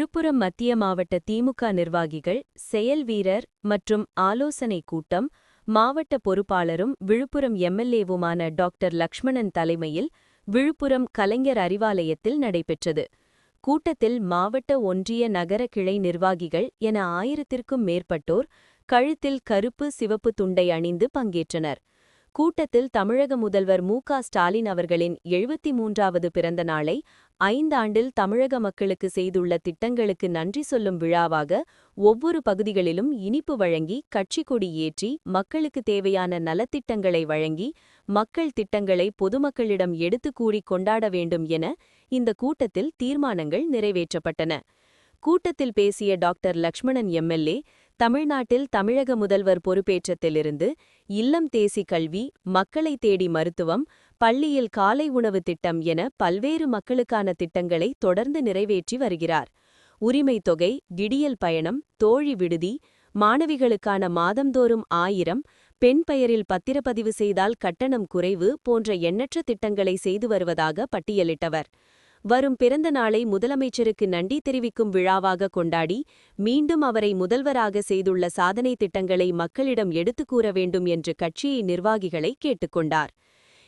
விழுப்புரம் மத்திய மாவட்ட திமுக நிர்வாகிகள் செயல் வீரர் மற்றும் ஆலோசனை கூட்டம் மாவட்ட பொறுப்பாளரும் விழுப்புரம் எம்எல்ஏவுமான டாக்டர் லக்ஷ்மணன் தலைமையில் விழுப்புரம் கலைஞர் அறிவாலயத்தில் நடைபெற்றது. கூட்டத்தில் மாவட்ட ஒன்றிய நகர கிளை நிர்வாகிகள் என 1000த்திற்கும் மேற்பட்டோர் கழுத்தில் கருப்பு சிவப்பு துண்டை அணிந்து பங்கேற்றனர். கூட்டத்தில் தமிழக முதல்வர் மு.க.ஸ்டாலின் அவர்களின் 73வது பிறந்த நாளை 5 ஆண்டில் தமிழக மக்களுக்கு செய்துள்ள திட்டங்களுக்கு நன்றி சொல்லும் விழாவாக ஒவ்வொரு பகுதிகளிலும் இனிப்பு வழங்கி கட்சி கொடி ஏற்றி மக்களுக்கு தேவையான நலத்திட்டங்களை வழங்கி மக்கள் திட்டங்களை பொதுமக்களிடம் எடுத்து கூறி கொண்டாட வேண்டும் என இந்த கூட்டத்தில் தீர்மானங்கள் நிறைவேற்றப்பட்டன. கூட்டத்தில் பேசிய டாக்டர் லக்ஷ்மணன் எம்எல்ஏ, தமிழ்நாட்டில் தமிழக முதல்வர் பொறுப்பேற்றத்திலிருந்து இல்லம் தேசி கல்வி, மக்களை தேடி மருத்துவம், பள்ளியில் காலை உணவு திட்டம் என பல்வேறு மக்களுக்கான திட்டங்களை தொடர்ந்து நிறைவேற்றி வருகிறார். உரிமை தொகை, விடியல் பயணம், தோழி விடுதி, மாணவிகளுக்கான மாதந்தோறும் 1000, பெண் பெயரில் பத்திரப்பதிவு செய்தால் கட்டணம் குறைவு போன்ற எண்ணற்ற திட்டங்களை செய்து வருவதாக பட்டியலிட்டவர். வரும் பிறந்த நாளை முதலமைச்சருக்கு நன்றி தெரிவிக்கும் விழாவாக கொண்டாடி மீண்டும் அவரை முதல்வராக செய்துள்ள சாதனை திட்டங்களை மக்களிடம் எடுத்துக் கூற வேண்டும் என்று கட்சியை நிர்வாகிகளை கேட்டுக்கொண்டார்.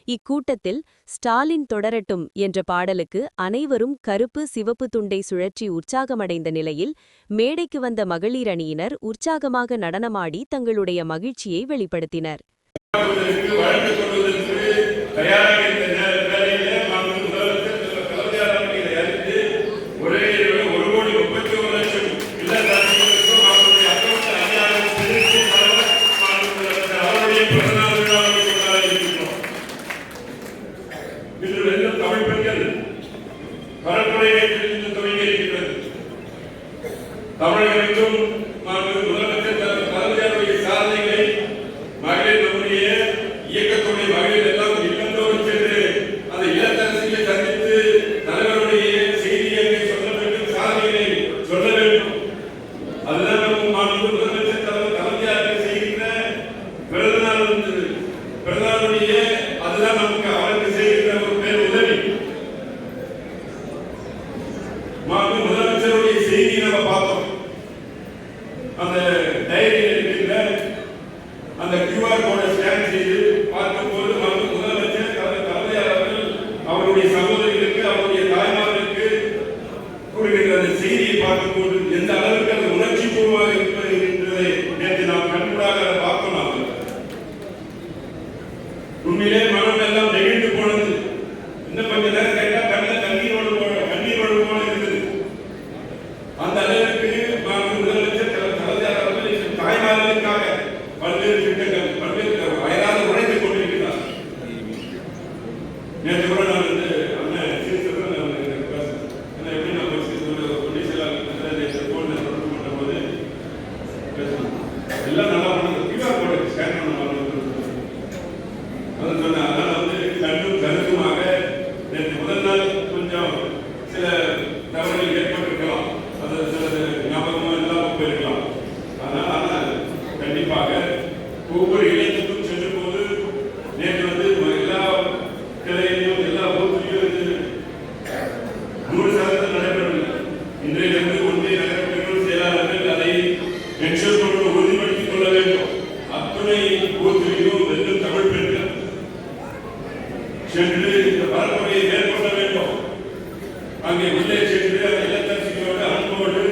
இக்கூட்டத்தில் ஸ்டாலின் தொடரட்டும் என்ற பாடலுக்கு அனைவரும் கருப்பு சிவப்பு துண்டை சுழற்றி உற்சாகமடைந்த நிலையில் மேடைக்கு வந்த மகளிர் அணியினர் உற்சாகமாக நடனமாடி தங்களுடைய மகிழ்ச்சியை வெளிப்படுத்தினர். தமிழகமெங்கும் முதலமைச்சர் கலைஞருடைய சாதனைகளை மகளிர் நம்முடைய இயக்கத்துடைய மகளிர் எல்லாம் இல்லந்தோறும் சென்று அந்த இல்லத்தரசிகளை சந்தித்து தலைவருடைய செய்தியை சொல்ல வேண்டும், சாதனைகளை சொல்ல வேண்டும். அதுதான் நம்ம முதலமைச்சர் கலைஞர் செய்கின்ற பிறந்தநாள் பிறந்தநாளுடைய அதுதான் நமக்கு அவருக்கு செய்கின்ற ஒரு பேர் உதவி. முதலமைச்சருடைய செய்தியை நம்ம பார்த்தோம். அந்த டைரியில் இருக்கின்ற அந்த QR கோடை ஸ்கேன் செய்து பார்க்கும்போது முதலமைச்சர் கலைஞர் அவர்கள் அவருடைய சகோதரிகளுக்கு அவருடைய தாய்மார்களுக்கு கூறுகின்ற அந்த செய்தியை பார்க்கும்போது எந்த அளவுக்கு அது உணர்ச்சி பூர்வமாக இருப்பது என்பதை நேற்று நாம் கண்கூடாக அதை பார்த்தோம். உண்மையிலே மனம் எல்லாம் நெகிழ்ந்து போனது. இன்னும் கொஞ்ச நேரம் கேட்டா கண்ணில் கண்ணீர் வழு போல இருக்குது. அந்த அளவுக்கு முதலமைச்சர் தாய்மார்களுக்காக பல்வேறு திட்டங்கள் பல்வேறு வயதான உழைத்துக் கொண்டிருக்கிறார். நேற்று கூட நான் அண்ணன் சீர்திருத்தம் எப்படி நம்ம தொடர்பு பண்ற போது எல்லாம் நல்லா பண்ணது QR கோடை ஸ்கேன் பண்ண அது சொன்ன. அதனால கண்ணும் கருத்துமாக நேற்று முதல் நாள் கொஞ்சம் சில தவறுகள் ஏற்பட்டிருக்கலாம், அது சிலது ஞாபகமாக இல்லாமல் போயிருக்கலாம். ஆனால் கண்டிப்பாக ஒவ்வொரு இளைஞருக்கும் சென்ற போது நேற்று எல்லா கிளையிலும் எல்லா ஊர்களிலும் 100% நடைபெறவில்லை. இன்றையிலிருந்து ஒன்றிய நகர பெண்கள் செயலாளர்கள் அதை என்ஷூர் பண்ண உறுதிப்படுத்திக் கொள்ள வேண்டும். அத்துணை ஊர்களிலும் வெறும் தமிழ் பெண்கள் சென்று இந்த பரப்புரையை மேற்கொள்ள வேண்டும். அங்கே உள்ளே சென்று அந்த இல்லத்தரசிகளோடு அன்போடு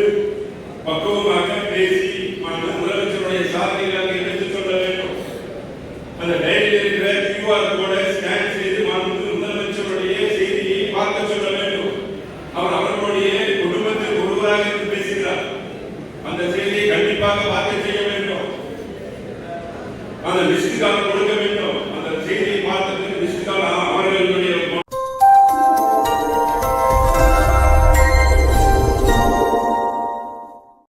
பக்குவமாக பேசி முதலமைச்சருடைய சாதனைகளை அங்கே எடுத்துச் சொல்ல வேண்டும். அந்த டைரியில் இருக்கிற QR கோடை ஸ்கேன் செய்து முதலமைச்சருடைய செய்தியை பார்க்க சொல்ல வேண்டும். அவர் அவர்களுடைய குடும்பத்தில் ஒருவராக இருந்து பேசுகிறார். அந்த செய்தியை கண்டிப்பாக பார்க்க செய்ய வேண்டும். அந்த லிஸ்டுக்காக கொடுக்க வேண்டும்.